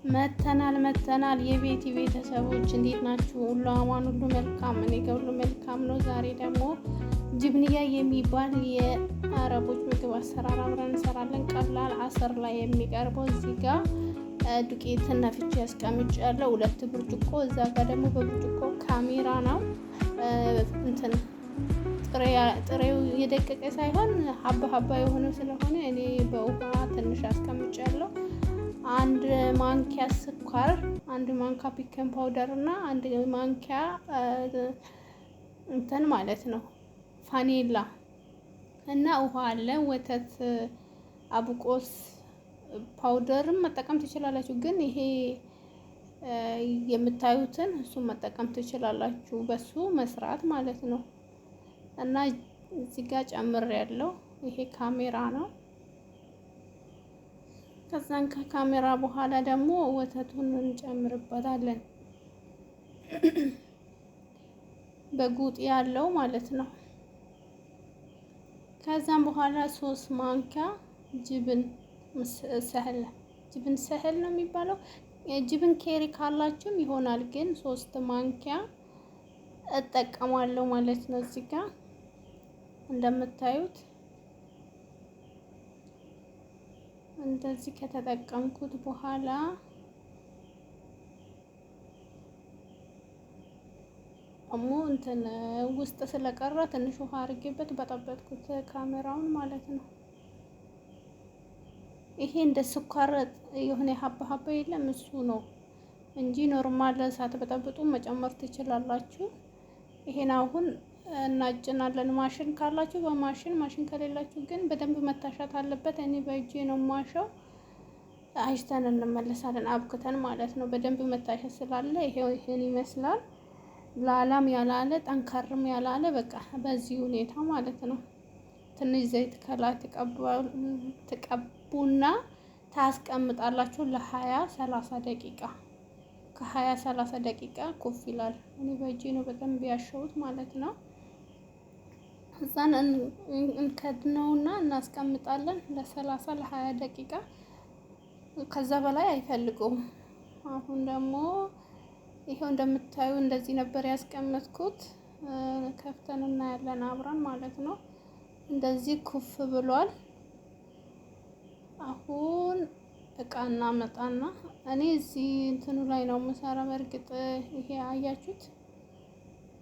መተናል የቤቲ ቤተሰቦች እንዴት ናችሁ? ሁሉ አማን፣ ሁሉ መልካም። እኔ ጋር ሁሉ መልካም ነው። ዛሬ ደግሞ ጅብንያ የሚባል የአረቦች ምግብ አሰራር አብረን እንሰራለን። ቀላል አሰር ላይ የሚቀርበው እዚህ ጋር ዱቄትን ነፍቼ ያስቀምጫለሁ፣ 2 ብርጭቆ። እዛ ጋር ደግሞ በብርጭቆ ካሜራ ነው ጥሬው የደቀቀ ሳይሆን ሀባ የሆነ ስለሆነ እኔ በውሃ ትንሽ አስቀምጫለሁ። 1 ማንኪያ ስኳር፣ 1 ማንኪያ ፒከን ፓውደር እና 1 ማንኪያ ማለት ነው ፋኒላ እና ውሃ አለ። ወተት አብቆስ ፓውደርም መጠቀም ትችላላችሁ፣ ግን ይሄ የምታዩትን እሱን መጠቀም ትችላላችሁ፣ በሱ መስራት ማለት ነው። እና እዚህ ጋር ጨምሬያለሁ። ይሄ ካሜራ ነው። ከዛን ከካሜራ በኋላ ደግሞ ወተቱን እንጨምርበታለን፣ በጉጥ ያለው ማለት ነው። ከዛም በኋላ 3 ማንኪያ ጅብን ሰህል ነው የሚባለው። ጅብን ኬሪ ካላችሁም ይሆናል፣ ግን 3 ማንኪያ እጠቀማለሁ ማለት ነው። እዚህ ጋር እንደምታዩት እንደዚህ ከተጠቀምኩት በኋላ ደግሞ ውስጥ ስለቀረ ትንሽ ውሃ አድርጌበት በጠበጥኩት ካሜራውን ማለት ነው። ይሄ እንደ ስኳር የሆነ ሀባ የለም እሱ ነው እንጂ ኖርማል ሳትበጠብጡ መጨመር ትችላላችሁ። ይሄን አሁን እናጭናለን። ማሽን ካላችሁ በማሽን ከሌላችሁ ግን በደንብ መታሻት አለበት። እኔ በእጄ ነው ማሻው። አይስተን እንመለሳለን፣ አብክተን ማለት ነው። በደንብ መታሸት ስላለ ይሄን ይመስላል። ላላም ያላለ ጠንከርም ያላለ በቃ በዚህ ሁኔታ ማለት ነው። ትንሽ ዘይት ከላይ ትቀቡና ታስቀምጣላችሁ ለ20-30 ደቂቃ። ከ20-30 ደቂቃ ኩፍ ይላል። እኔ በእጄ ነው በደንብ ያሸሁት ማለት ነው። እዛን እንከድነውና እናስቀምጣለን ለ30-20 ደቂቃ። ከዛ በላይ አይፈልጉም። አሁን ደግሞ ይሄው እንደምታዩ እንደዚህ ነበር ያስቀመጥኩት። ከፍተን እናያለን አብረን ማለት ነው። እንደዚህ ኩፍ ብሏል። አሁን እቃ እናመጣና እኔ እዚህ እንትኑ ላይ ነው የምሰራ። በእርግጥ ይሄ አያችሁት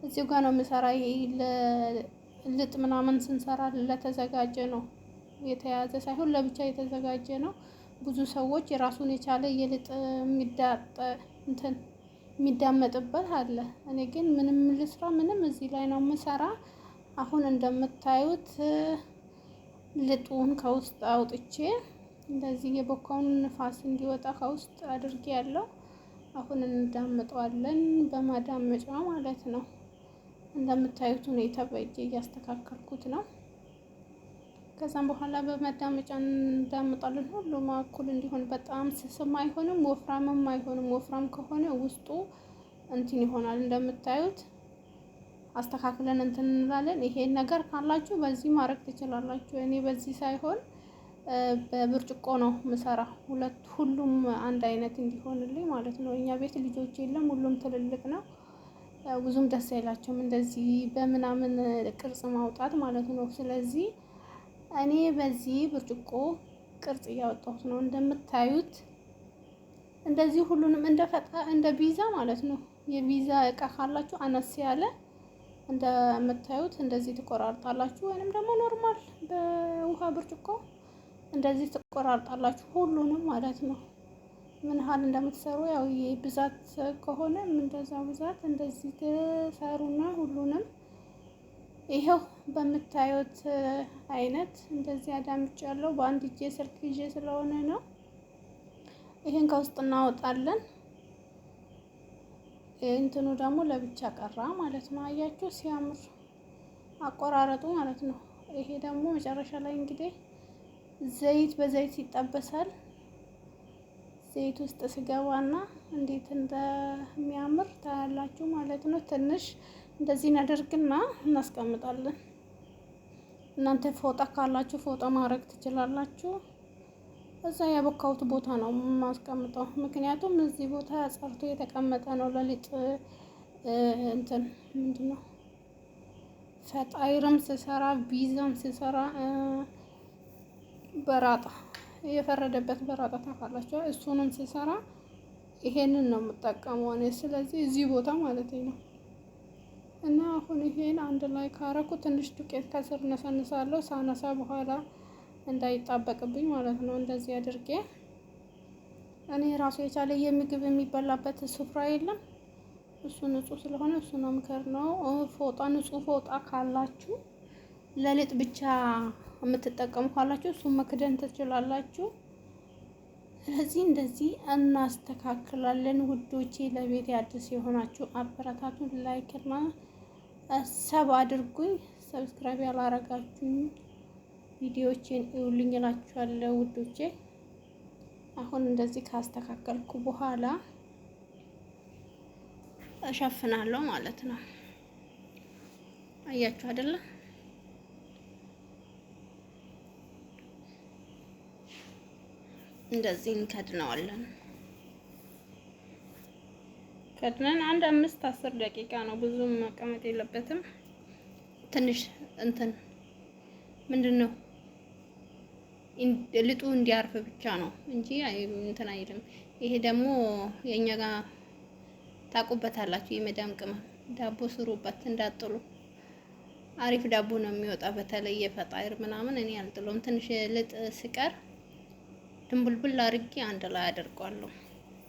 እዚሁ ጋር ነው የምሰራ። ይሄ ልጥ ምናምን ስንሰራ ለተዘጋጀ ነው የተያዘ ሳይሆን ለብቻ የተዘጋጀ ነው። ብዙ ሰዎች የራሱን የቻለ የልጥ የሚዳመጥበት አለ። እኔ ግን ምንም ልስራ ምንም እዚህ ላይ ነው የምሰራ። አሁን እንደምታዩት ልጡን ከውስጥ አውጥቼ እንደዚህ የቦካውን ንፋስ እንዲወጣ ከውስጥ አድርጌ ያለው አሁን እንዳመጣዋለን በማዳመጫ ማለት ነው። እንደምታዩት ሁኔታ በእጄ እያስተካከልኩት ነው። ከዛም በኋላ በማዳመጫ እንዳመጣለን። ሁሉም እኩል እንዲሆን፣ በጣም ስስም አይሆንም፣ ወፍራምም አይሆንም። ወፍራም ከሆነ ውስጡ እንትን ይሆናል። እንደምታዩት አስተካክለን እንትን እንላለን። ይሄን ነገር ካላችሁ በዚህ ማድረግ ትችላላችሁ። እኔ በዚህ ሳይሆን በብርጭቆ ነው ምሰራ፣ ሁሉም አንድ አይነት እንዲሆንልኝ ማለት ነው። እኛ ቤት ልጆች የለም፣ ሁሉም ትልልቅ ነው። ብዙም ደስ አይላቸውም እንደዚህ በምናምን ቅርጽ ማውጣት ማለት ነው። ስለዚህ እኔ በዚህ ብርጭቆ ቅርጽ እያወጣሁት ነው። እንደምታዩት እንደዚህ ሁሉንም እንደ ቢዛ ማለት ነው። የቢዛ እቃ ካላችሁ አነስ ያለ እንደምታዩት እንደዚህ ትቆራርጣላችሁ፣ ወይንም ደግሞ ኖርማል በውሃ ብርጭቆ እንደዚህ ትቆራርጣላችሁ ሁሉንም ማለት ነው። ምን ያህል እንደምትሰሩ ያው ብዛት ከሆነ እንደዛው ብዛት እንደዚህ ትሰሩና ሁሉንም ይሄው በምታዩት አይነት እንደዚህ አዳምጫለሁ። በአንድ እጄ ስልክ ይዤ ስለሆነ ነው። ይሄን ከውስጥ እናወጣለን። እንትኑ ደግሞ ለብቻ ቀራ ማለት ነው። አያችሁ ሲያምር አቆራረጡ ማለት ነው። ይሄ ደግሞ መጨረሻ ላይ እንግዲህ በዘይት ይጠበሳል። ዘይት ውስጥ ስገባና እንዴት እንደሚያምር ታያላችሁ ማለት ነው። ትንሽ እንደዚህ እናደርግና እናስቀምጣለን። እናንተ ፎጣ ካላችሁ ፎጣ ማድረግ ትችላላችሁ። እዛ ያቦካሁት ቦታ ነው የማስቀምጠው። ምክንያቱም እዚህ ቦታ ጸርቶ የተቀመጠ ነው። ለሊጥ እንትን ምንድነው ፈጣይርም ስሰራ ቢዛም ስሰራ በራጣ የፈረደበት በራጣ ታውቃላችሁ። እሱንም ስሰራ ይሄንን ነው የምጠቀመው እኔ። ስለዚህ እዚህ ቦታ ማለት ነው። እና አሁን ይሄን አንድ ላይ ካረኩ ትንሽ ዱቄት ከስር ነሰንሳለሁ። ሳነሳ በኋላ እንዳይጣበቅብኝ ማለት ነው። እንደዚህ አድርጌ እኔ ራሱ የቻለ የምግብ የሚበላበት ስፍራ የለም። እሱ ንጹህ ስለሆነ እሱ ነው ምከር ነው። ፎጣ ንጹህ ፎጣ ካላችሁ ለሊጥ ብቻ የምትጠቀሙ ካላችሁ እሱን መክደን ትችላላችሁ። ስለዚህ እንደዚህ እናስተካክላለን ውዶቼ። ለቤት አዲስ የሆናችሁ አበረታቱን፣ ላይክ እና ሰብ አድርጉኝ። ሰብስክራይብ ያላረጋችሁኝ ቪዲዮዎችን እዩልኝ እላችኋለሁ ውዶቼ። አሁን እንደዚህ ካስተካከልኩ በኋላ እሸፍናለሁ ማለት ነው። አያችሁ አይደለ? እንደዚህ እንከድነዋለን። ከድነን አንድ 5-10 ደቂቃ ነው፣ ብዙም መቀመጥ የለበትም። ትንሽ እንትን ምንድነው ልጡ እንዲያርፍ ብቻ ነው እንጂ እንትን አይልም። ይሄ ደግሞ የኛ ጋር ታውቁበታላችሁ። የመዳም ቅመም ዳቦ ስሩበት እንዳጥሉ። አሪፍ ዳቦ ነው የሚወጣ። በተለይ የፈጣይር ምናምን እኔ አልጥሎም። ትንሽ ልጥ ስቀር ድንቡልቡል አድርጌ አንድ ላይ አደርገዋለሁ።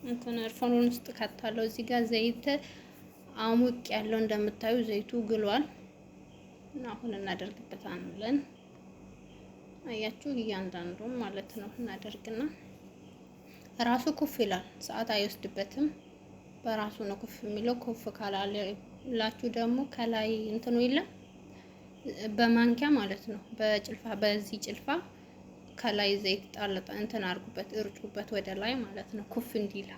እንትን እርፎኑን ውስጥ ከታለሁ። እዚህ ጋር ዘይት አሙቅ ያለው እንደምታዩ ዘይቱ ግሏል። አሁን እናደርግበታለን። አያችሁ እያንዳንዱ ማለት ነው። እናደርግና ራሱ ኩፍ ይላል። ሰዓት አይወስድበትም። በራሱ ነው ኩፍ የሚለው። ኩፍ ካላላችሁ ደግሞ ከላይ እንትኑ የለም በማንኪያ ማለት ነው። በጭልፋ በዚህ ጭልፋ ከላይ ዘይት ጣለጣ እንትን አርጉበት፣ እርጩበት ወደ ላይ ማለት ነው። ኩፍ እንዲላ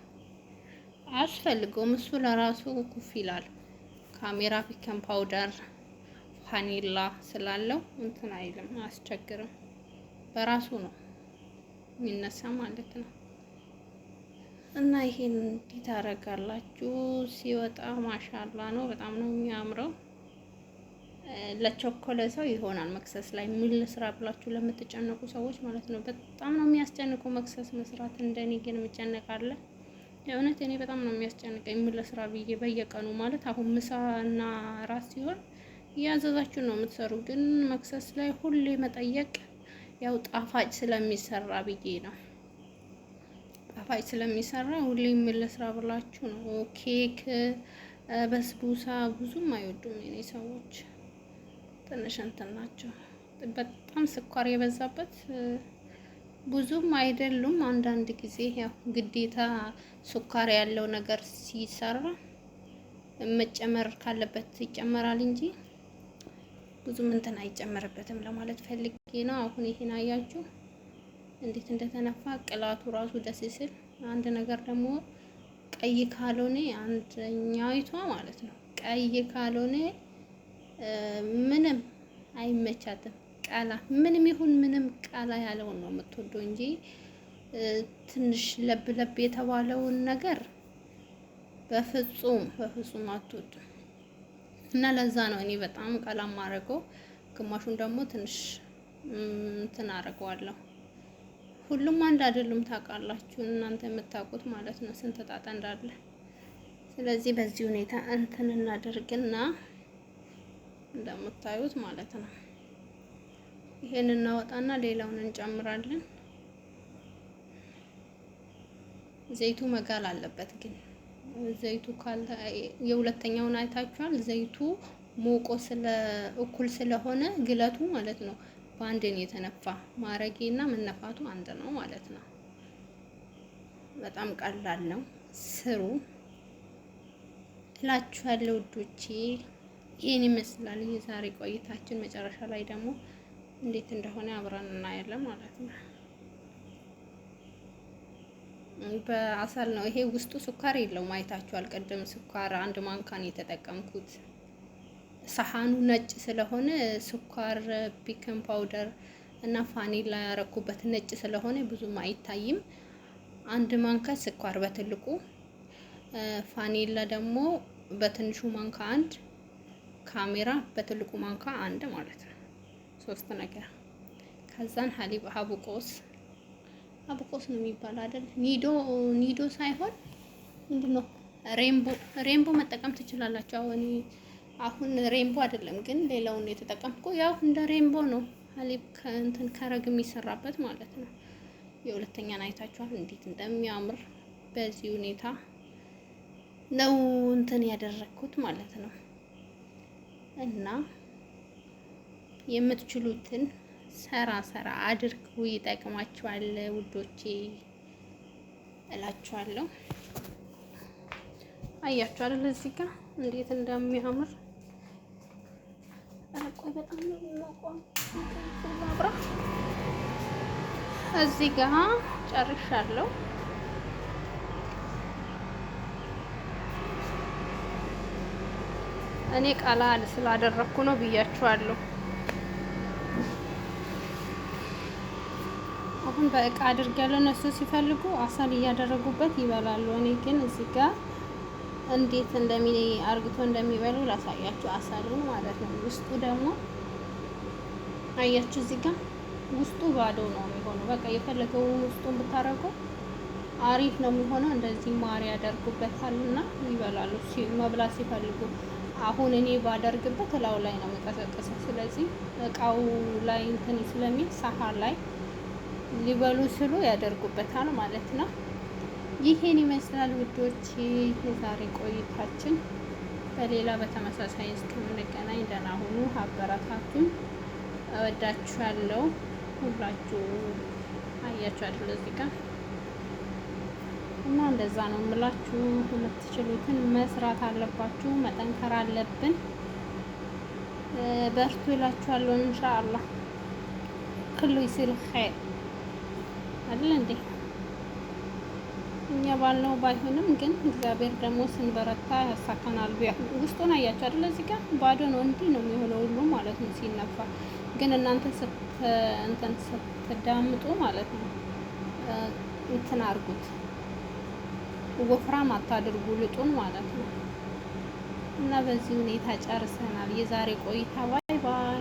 አያስፈልገውም። እሱ ለራሱ ኩፍ ይላል። ካሜራ ፒከን ፓውደር ቫኒላ ስላለው እንትን አይልም፣ አያስቸግርም። በራሱ ነው የሚነሳ ማለት ነው። እና ይሄን እንዲህ ታረጋላችሁ። ሲወጣ ማሻላ ነው፣ በጣም ነው የሚያምረው። ለቸኮለ ሰው ይሆናል። መክሰስ ላይ ምን ልስራ ብላችሁ ለምትጨነቁ ሰዎች ማለት ነው። በጣም ነው የሚያስጨንቀው መክሰስ መስራት። እንደኔ ግን የምጨነቃለ የእውነት እኔ በጣም ነው የሚያስጨንቀኝ ምን ልስራ ብዬ በየቀኑ ማለት። አሁን ምሳና ራት ሲሆን እያዘዛችሁ ነው የምትሰሩ። ግን መክሰስ ላይ ሁሌ መጠየቅ ያው ጣፋጭ ስለሚሰራ ብዬ ነው። ጣፋጭ ስለሚሰራ ሁሌ ምን ልስራ ብላችሁ ነው። ኬክ፣ በስቡሳ ብዙም አይወዱም የኔ ሰዎች። ትንሽ እንትን ናቸው። በጣም ስኳር የበዛበት ብዙም አይደሉም። አንዳንድ ጊዜ ያው ግዴታ ስኳር ያለው ነገር ሲሰራ መጨመር ካለበት ይጨመራል እንጂ ብዙም እንትን አይጨመርበትም ለማለት ፈልጌ ነው። አሁን ይሄን አያችሁ እንዴት እንደተነፋ ቅላቱ ራሱ ደስ ሲል። አንድ ነገር ደግሞ ቀይ ካልሆነ አንደኛይቷ ማለት ነው ቀይ ካልሆነ ምንም አይመቻትም። ቃላ ምንም ይሁን ምንም ቃላ ያለውን ነው የምትወደው እንጂ ትንሽ ለብ ለብ የተባለውን ነገር በፍጹም አትወድም። እና ለዛ ነው እኔ በጣም ቀላም ማረገው። ግማሹን ደግሞ ትንሽ እንትን አረገዋለሁ። ሁሉም አንድ አይደሉም ታውቃላችሁ፣ እናንተ የምታውቁት ማለት ነው ስንት ጣጣ እንዳለ። ስለዚህ በዚህ ሁኔታ እንትን እናደርግና እንደምታዩት ማለት ነው ይሄን እናወጣና ሌላውን እንጨምራለን። ዘይቱ መጋል አለበት ግን ዘይቱ ካለ የሁለተኛውን አይታችኋል። ዘይቱ ሞቆ እኩል ስለሆነ ግለቱ ማለት ነው በአንድ ነው የተነፋ። ማረጌና መነፋቱ አንድ ነው ማለት ነው። በጣም ቀላል ነው፣ ስሩ እላችኋለሁ ውዶቼ። ይሄን ይመስላል የዛሬ ቆይታችን። መጨረሻ ላይ ደግሞ እንዴት እንደሆነ አብረን እናያለን ማለት ነው። በአሳል ነው ይሄ። ውስጡ ስኳር የለውም አይታችኋል። ቅድም ስኳር አንድ ማንካን የተጠቀምኩት። ሰሃኑ ነጭ ስለሆነ ስኳር፣ ቤኪንግ ፓውደር እና ፋኒላ ያረኩበት ነጭ ስለሆነ ብዙም አይታይም። 1 ማንካ ስኳር በትልቁ፣ ፋኒላ ደግሞ በትንሹ ማንካ 1፣ ካሜራ በትልቁ ማንካ 1 ማለት ነው። 3 ነገር። ከዛን ሀሊብ አቡቆስ ነው የሚባል አይደል? ኒዶ ሳይሆን ምንድነው? ሬምቦ መጠቀም ትችላላችሁ። አሁን ሬምቦ አይደለም ግን ሌላውን የተጠቀምኩ ያው እንደ ሬምቦ ነው። ሀሊብ ከረግ የሚሰራበት ማለት ነው። የሁለተኛን አይታችኋል እንዴት እንደሚያምር በዚህ ሁኔታ ነው ያደረኩት ማለት ነው። እና የምትችሉትን ሰራ አድርጉ፣ ይጠቅማችኋል ውዶቼ እላችኋለሁ። አያችሁ አይደል እዚህ ጋር እንዴት እንደሚያምር። ቆይ በጣም ነው የሚሞቀው። እዚህ ጋር ጨርሻለሁ። እኔ ቃል ስላደረኩ ነው ብያችኋለሁ። አሁን በእቃ አድርጌያለሁ። እነሱ ሲፈልጉ አሳል እያደረጉበት ይበላሉ። እኔ ግን እዚህ ጋር እንዴት አርግቶ እንደሚበሉ ላሳያችሁ። አሳሉን ማለት ነው። ውስጡ ደግሞ አያችሁ፣ እዚህ ጋር ውስጡ ባዶ ነው የሚሆነው። በቃ የፈለገውን ውስጡን ብታረጉ አሪፍ ነው የሚሆነው። እንደዚህ ማር ያደርጉበታልና ይበላሉ መብላት ሲፈልጉ። አሁን እኔ ባደርግበት እላው ላይ ነው የሚቀሰቅሰው። ስለዚህ እቃው ላይ ስለሚል ሳህን ላይ ሊበሉ ስሉ ያደርጉበታል ማለት ነው። ይሄን ይመስላል ውዶች የዛሬ ቆይታችን። በሌላ በተመሳሳይ እስከምንገናኝ ደህና ሁኑ። አበረታቱን። እወዳችኋለሁ። ሁላችሁ አያችሁ አይደል እዚህ ጋር እና እንደዛ ነው የምላችሁ። የምትችሉትን መስራት አለባችሁ፣ መጠንከር አለብን። በርቱ እላችኋለሁ። ኢንሻአላህ ኩሉ ይሲር ኸይር አይደል እንዴ? እኛ ባልነው ባይሆንም ግን እግዚአብሔር ደግሞ ስንበረታ ያሳካናል። ውስጡን አያችሁ አይደል? እዚህ ጋር ባዶ ነው። እንዲህ ነው የሚሆነው ሁሉ ማለት ነው ሲነፋ። ግን እናንተ ስትዳምጡ ማለት ነው አድርጉት፣ ወፍራም አታድርጉ ልጡን ማለት ነው። እና በዚህ ሁኔታ ጨርሰናል የዛሬ ቆይታ። ባይ ባይ።